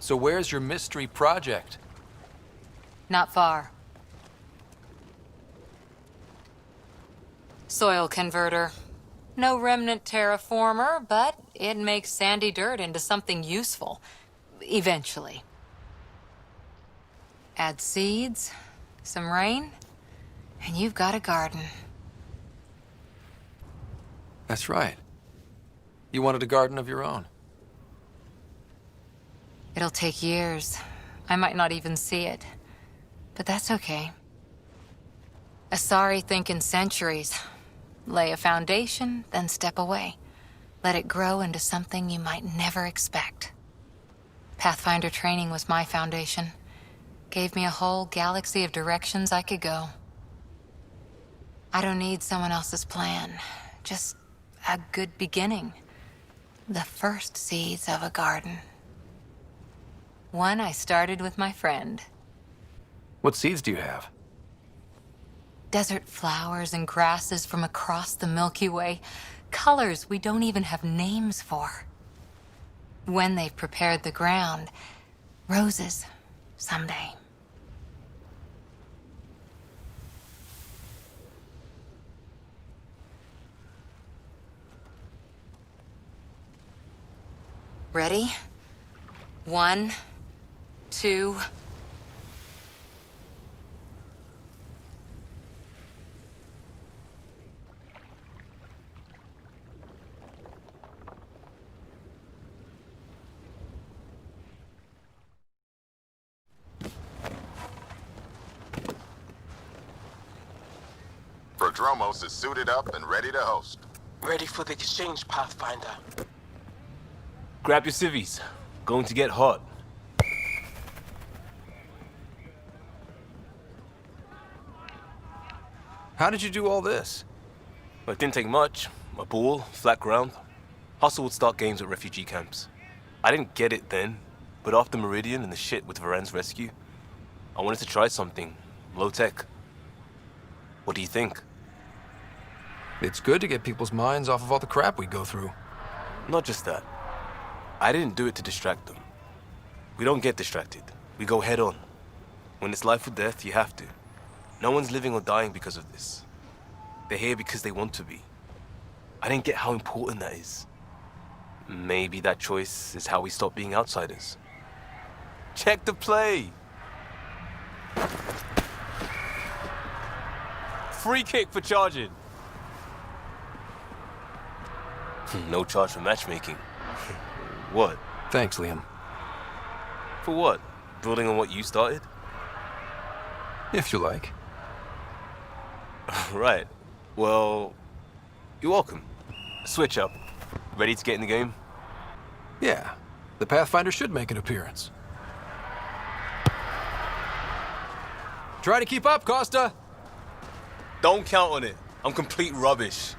So where's your mystery project? Not far. Soil converter. No remnant terraformer, but it makes sandy dirt into something useful. Eventually. Add seeds, some rain, and you've got a garden. That's right. You wanted a garden of your own. It'll take years. I might not even see it. But that's okay. Asari think in centuries. Lay a foundation, then step away. Let it grow into something you might never expect. Pathfinder training was my foundation. Gave me a whole galaxy of directions I could go. I don't need someone else's plan. Just a good beginning. The first seeds of a garden. One I started with my friend. What seeds do you have? Desert flowers and grasses from across the Milky Way. Colors we don't even have names for. When they've prepared the ground, roses someday. Ready? 1, 2... Prodromos is suited up and ready to host. Ready for the exchange, Pathfinder. Grab your civvies. Going to get hot. How did you do all this? Well, it didn't take much. A ball, flat ground. Hustle would start games at refugee camps. I didn't get it then, but after Meridian and the shit with Varen's rescue, I wanted to try something. Low tech. What do you think? It's good to get people's minds off of all the crap we go through. Not just that. I didn't do it to distract them. We don't get distracted. We go head on. When it's life or death, you have to. No one's living or dying because of this. They're here because they want to be. I didn't get how important that is. Maybe that choice is how we stop being outsiders. Check the play! Free kick for charging. No charge for matchmaking. What? Thanks, Liam. For what? Building on what you started? If you like. Right. Well, you're welcome. Switch up. Ready to get in the game? Yeah, the Pathfinder should make an appearance. Try to keep up, Costa! Don't count on it. I'm complete rubbish.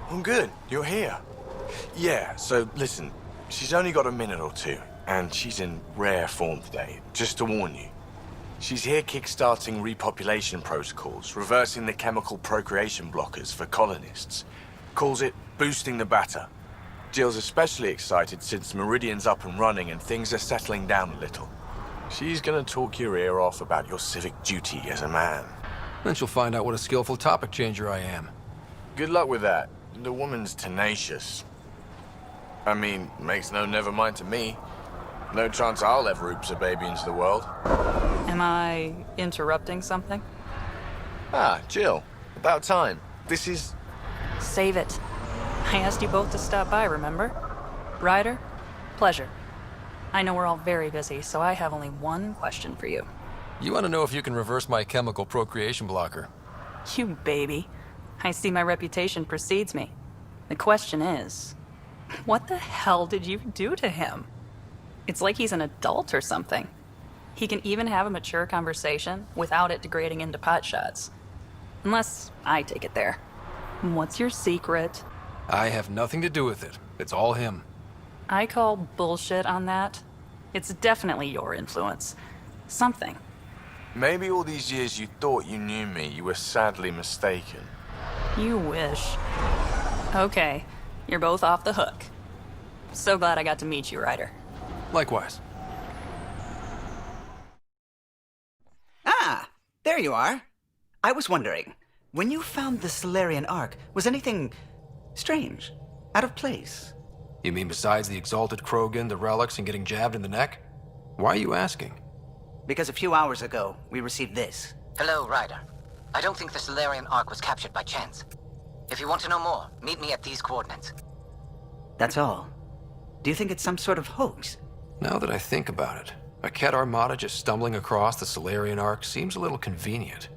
I'm good. You're here. Yeah, so listen, she's only got a minute or two, and she's in rare form today, just to warn you. She's here kickstarting repopulation protocols, reversing the chemical procreation blockers for colonists. Calls it boosting the batter. Jill's especially excited since Meridian's up and running and things are settling down a little. She's gonna talk your ear off about your civic duty as a man. Then she'll find out what a skillful topic changer I am. Good luck with that. The woman's tenacious. I mean, makes no never mind to me. No chance I'll ever oops a baby into the world. Am I interrupting something? Ah, Jill. About time. This is... Save it. I asked you both to stop by, remember? Ryder, pleasure. I know we're all very busy, so I have only one question for you. You want to know if you can reverse my chemical procreation blocker? You baby. I see my reputation precedes me. The question is, what the hell did you do to him? It's like he's an adult or something. He can even have a mature conversation without it degrading into potshots. Unless I take it there. What's your secret? I have nothing to do with it. It's all him. I call bullshit on that. It's definitely your influence. Something. Maybe all these years you thought you knew me, you were sadly mistaken. You wish. Okay, You're both off the hook. So glad I got to meet you, Ryder. Likewise. Ah, there you are. I was wondering, when you found the Solarian Ark, was anything strange? Out of place? You mean besides the exalted Krogan, the relics, and getting jabbed in the neck? Why are you asking? Because a few hours ago, we received this. Hello, Ryder. I don't think the Solarian Ark was captured by chance. If you want to know more, meet me at these coordinates. That's all. Do you think it's some sort of hoax? Now that I think about it, a Ket Armada just stumbling across the Solarian Ark seems a little convenient.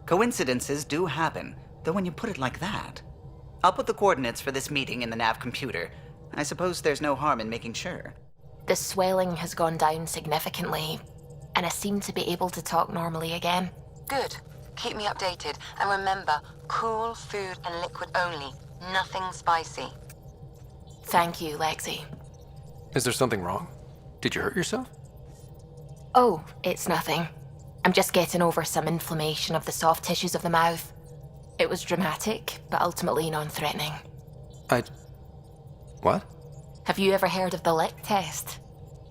Coincidences do happen, though when you put it like that. I'll put the coordinates for this meeting in the nav computer. I suppose there's no harm in making sure. The swelling has gone down significantly, and I seem to be able to talk normally again. Good. Keep me updated. And remember, cool food and liquid only. Nothing spicy. Thank you, Lexi. Is there something wrong? Did you hurt yourself? Oh, it's nothing. I'm just getting over some inflammation of the soft tissues of the mouth. It was dramatic, but ultimately non-threatening. What? Have you ever heard of the lick test?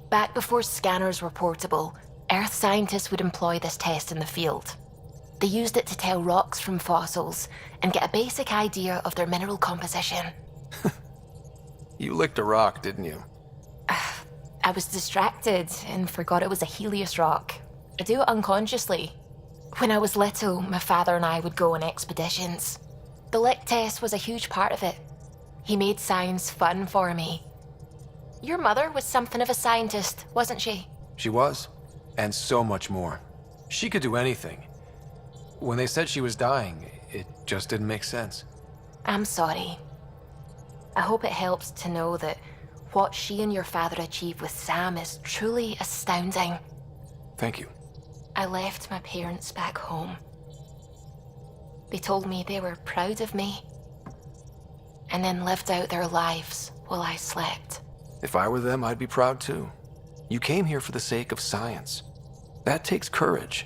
Back before scanners were portable, Earth scientists would employ this test in the field. They used it to tell rocks from fossils and get a basic idea of their mineral composition. You licked a rock, didn't you? I was distracted and forgot it was a Helios rock. I do it unconsciously. When I was little, my father and I would go on expeditions. The lick test was a huge part of it. He made science fun for me. Your mother was something of a scientist, wasn't she? She was, and so much more. She could do anything. When they said she was dying, it just didn't make sense. I'm sorry. I hope it helps to know that what she and your father achieved with Sam is truly astounding. Thank you. I left my parents back home. They told me they were proud of me, and then lived out their lives while I slept. If I were them, I'd be proud too. You came here for the sake of science. That takes courage.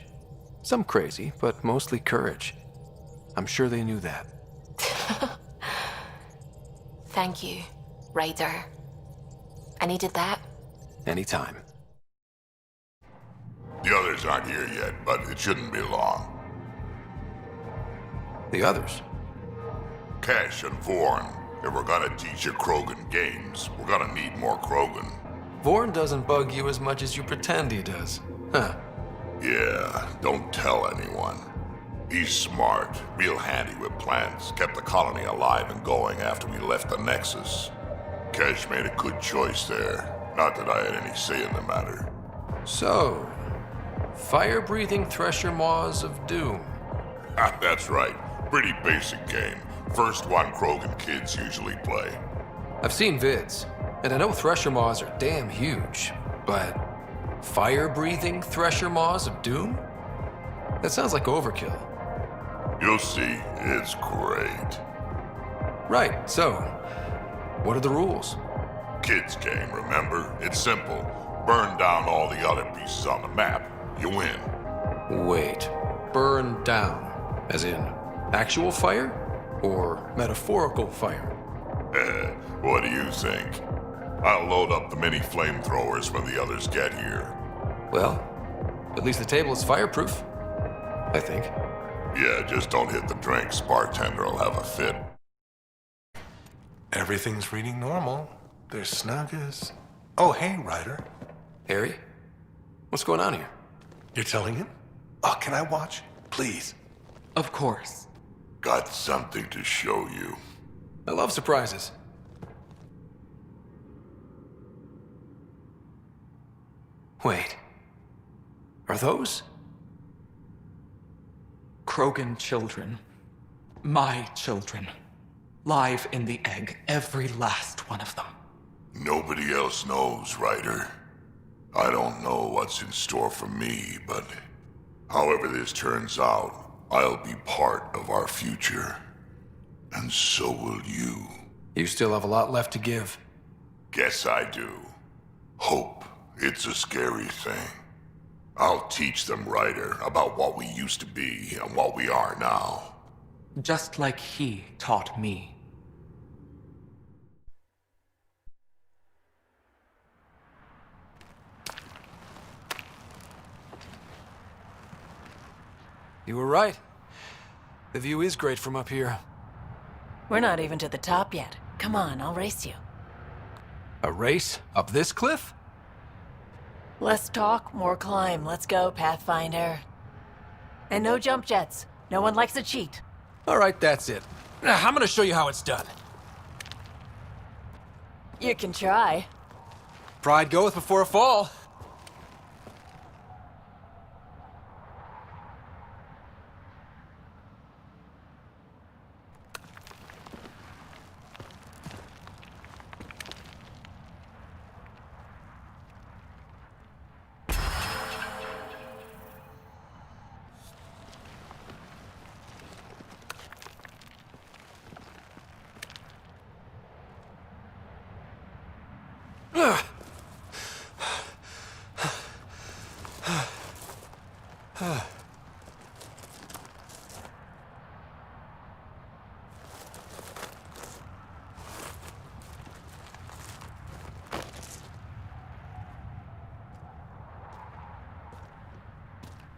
Some crazy, but mostly courage. I'm sure they knew that. Thank you, Ryder. I needed that. Anytime. The others aren't here yet, but it shouldn't be long. The others? Kesh and Vorn. If we're gonna teach you Krogan games, we're gonna need more Krogan. Vorn doesn't bug you as much as you pretend he does. Huh. Yeah, don't tell anyone. He's smart, real handy with plans, kept the colony alive and going after we left the Nexus. Kesh made a good choice there. Not that I had any say in the matter. So, fire-breathing Thresher Maws of Doom. That's right. Pretty basic game. First one Krogan kids usually play. I've seen vids, and I know Thresher Maws are damn huge, but fire-breathing Thresher Maws of Doom? That sounds like overkill. You'll see, it's great. Right, so, what are the rules? Kids game, remember? It's simple. Burn down all the other pieces on the map. You win. Wait, burn down, as in actual fire? Or metaphorical fire? What do you think? I'll load up the mini flamethrowers when the others get here. Well, at least the table is fireproof, I think. Yeah, just don't hit the drinks. Bartender will have a fit. Everything's reading normal. They're snug as... Oh, hey, Ryder. Harry? What's going on here? You're telling him? Oh, can I watch? Please. Of course. Got something to show you. I love surprises. Wait. Are those? Krogan children. My children. Live in the egg, every last one of them. Nobody else knows, Ryder. I don't know what's in store for me, but however this turns out, I'll be part of our future. And so will you. You still have a lot left to give. Guess I do. Hope. It's a scary thing. I'll teach them, Ryder, about what we used to be and what we are now. Just like he taught me. You were right. The view is great from up here. We're not even to the top yet. Come on, I'll race you. A race? Up this cliff? Less talk, more climb. Let's go, Pathfinder. And no jump jets. No one likes a cheat. All right, that's it. Now, I'm gonna show you how it's done. You can try. Pride goeth before a fall.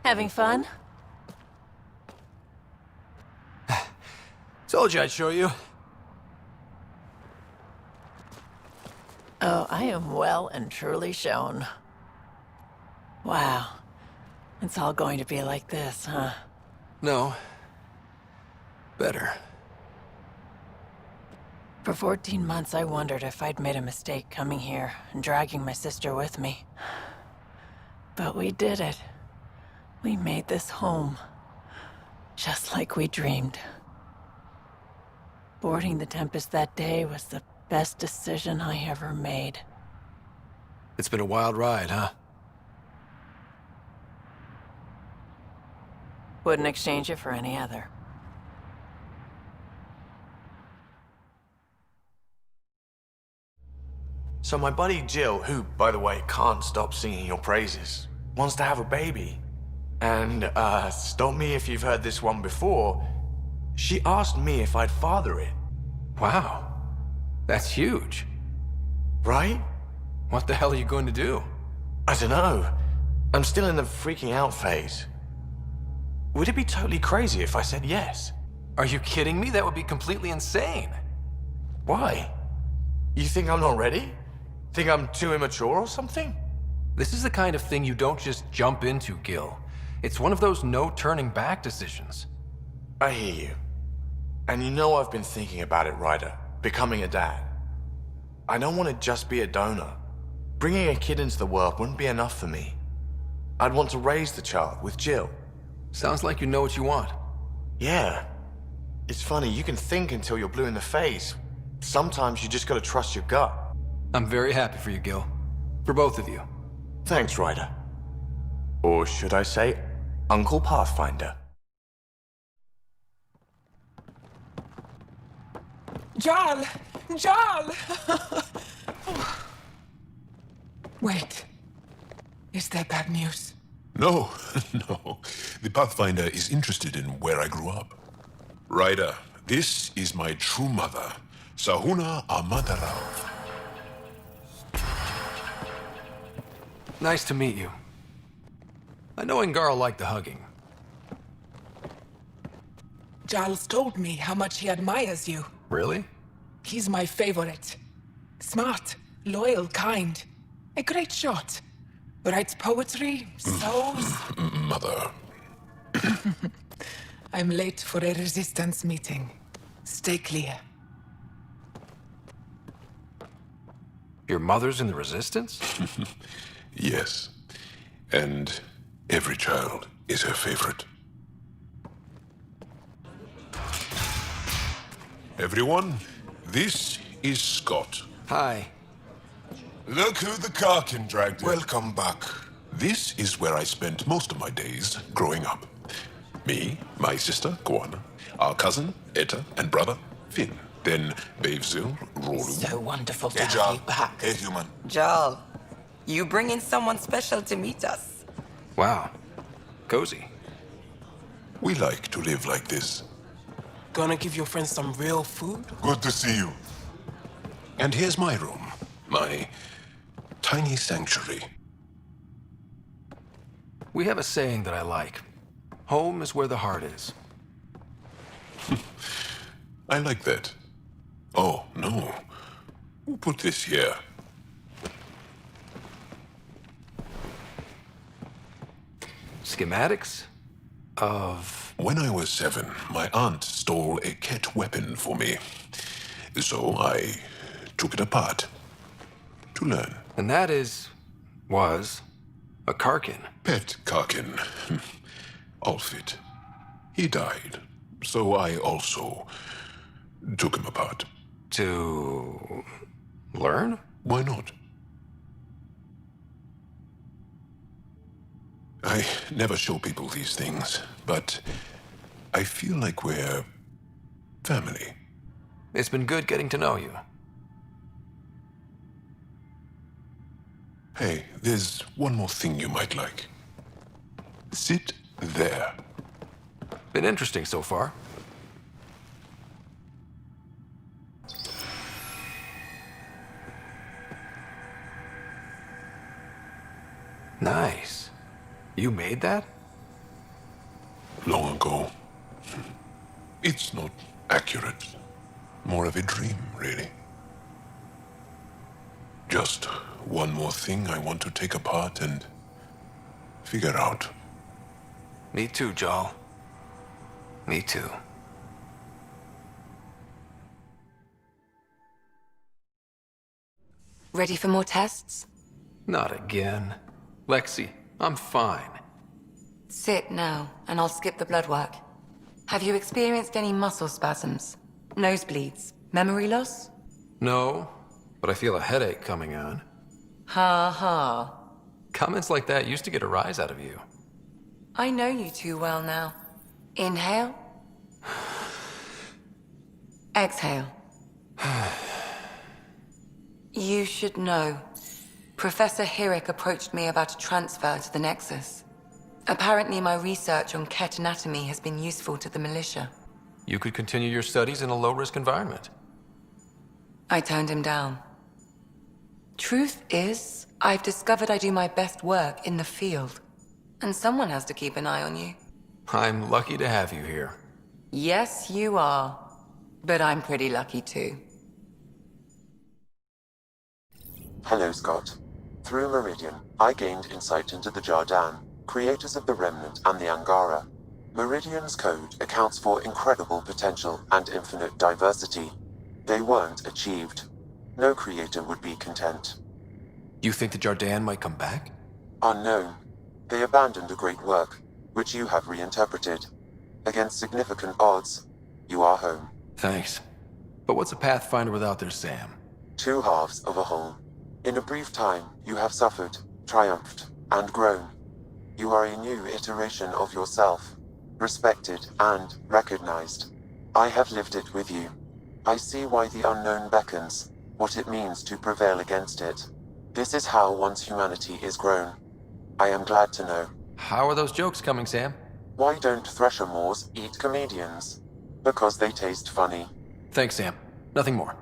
Having fun? Told you I'd show you. Oh, I am well and truly shown. Wow. It's all going to be like this, huh? No. Better. For 14 months, I wondered if I'd made a mistake coming here and dragging my sister with me. But we did it. We made this home. Just like we dreamed. Boarding the Tempest that day was the best decision I ever made. It's been a wild ride, huh? Wouldn't exchange it for any other. So my buddy Jill, who, by the way, can't stop singing your praises, wants to have a baby. And, stop me if you've heard this one before, she asked me if I'd father it. Wow. That's huge. Right? What the hell are you going to do? I don't know. I'm still in the freaking out phase. Would it be totally crazy if I said yes? Are you kidding me? That would be completely insane. Why? You think I'm not ready? Think I'm too immature or something? This is the kind of thing you don't just jump into, Gil. It's one of those no turning back decisions. I hear you. And you know I've been thinking about it, Ryder. Becoming a dad. I don't want to just be a donor. Bringing a kid into the world wouldn't be enough for me. I'd want to raise the child with Jill. Sounds like you know what you want. Yeah. It's funny, you can think until you're blue in the face. Sometimes you just gotta trust your gut. I'm very happy for you, Gil. For both of you. Thanks, Ryder. Or should I say, Uncle Pathfinder. Jarl! Jarl! Wait. Is that bad news? No, no. The Pathfinder is interested in where I grew up. Ryder, this is my true mother, Sahuna Amatarao. Nice to meet you. I know Ingarl liked the hugging. Giles told me how much he admires you. Really? He's my favorite. Smart, loyal, kind. A great shot. Writes poetry, sews. Mother. I'm late for a resistance meeting. Stay clear. Your mother's in the Resistance? Yes. And every child is her favorite. Everyone, this is Scott. Hi. Look who the Karkin dragged in. Welcome back. This is where I spent most of my days growing up. Me, my sister, Koana, our cousin, Etta, and brother, Finn. Then Bavzil, Rolu. So wonderful to Hey, have Jarl. you back. Hey, human. Jarl, you bring in someone special to meet us. Wow. Cozy. We like to live like this. Gonna give your friends some real food? Good to see you. And here's my room. My tiny sanctuary. We have a saying that I like. Home is where the heart is. I like that. Oh, no. Who put this here? Schematics of... When I was 7, my aunt stole a cat weapon for me. So I took it apart to learn. And that was a Karkin. Pet Karkin. Alfit. He died. So I also took him apart. To learn? Why not? I never show people these things, but I feel like we're family. It's been good getting to know you. Hey, there's one more thing you might like. Sit there. Been interesting so far. Nice. You made that? Long ago. It's not accurate. More of a dream, really. Just one more thing I want to take apart and figure out. Me too, Jal. Me too. Ready for more tests? Not again. Lexi, I'm fine. Sit now, and I'll skip the blood work. Have you experienced any muscle spasms? Nosebleeds? Memory loss? No, but I feel a headache coming on. Ha ha. Comments like that used to get a rise out of you. I know you too well now. Inhale. Exhale. You should know. Professor Hirik approached me about a transfer to the Nexus. Apparently my research on ket anatomy has been useful to the militia. You could continue your studies in a low-risk environment. I turned him down. Truth is, I've discovered I do my best work in the field. And someone has to keep an eye on you. I'm lucky to have you here. Yes, you are. But I'm pretty lucky too. Hello, Scott. Through Meridian, I gained insight into the Jardan, creators of the Remnant and the Angara. Meridian's code accounts for incredible potential and infinite diversity. They weren't achieved. No creator would be content. You think the Jardan might come back? Unknown. They abandoned a great work, which you have reinterpreted. Against significant odds, you are home. Thanks. But what's a Pathfinder without their Sam? Two halves of a whole. In a brief time, you have suffered, triumphed, and grown. You are a new iteration of yourself, respected and recognized. I have lived it with you. I see why the unknown beckons, what it means to prevail against it. This is how one's humanity is grown. I am glad to know. How are those jokes coming, Sam? Why don't Thresher Moors eat comedians? Because they taste funny. Thanks, Sam. Nothing more.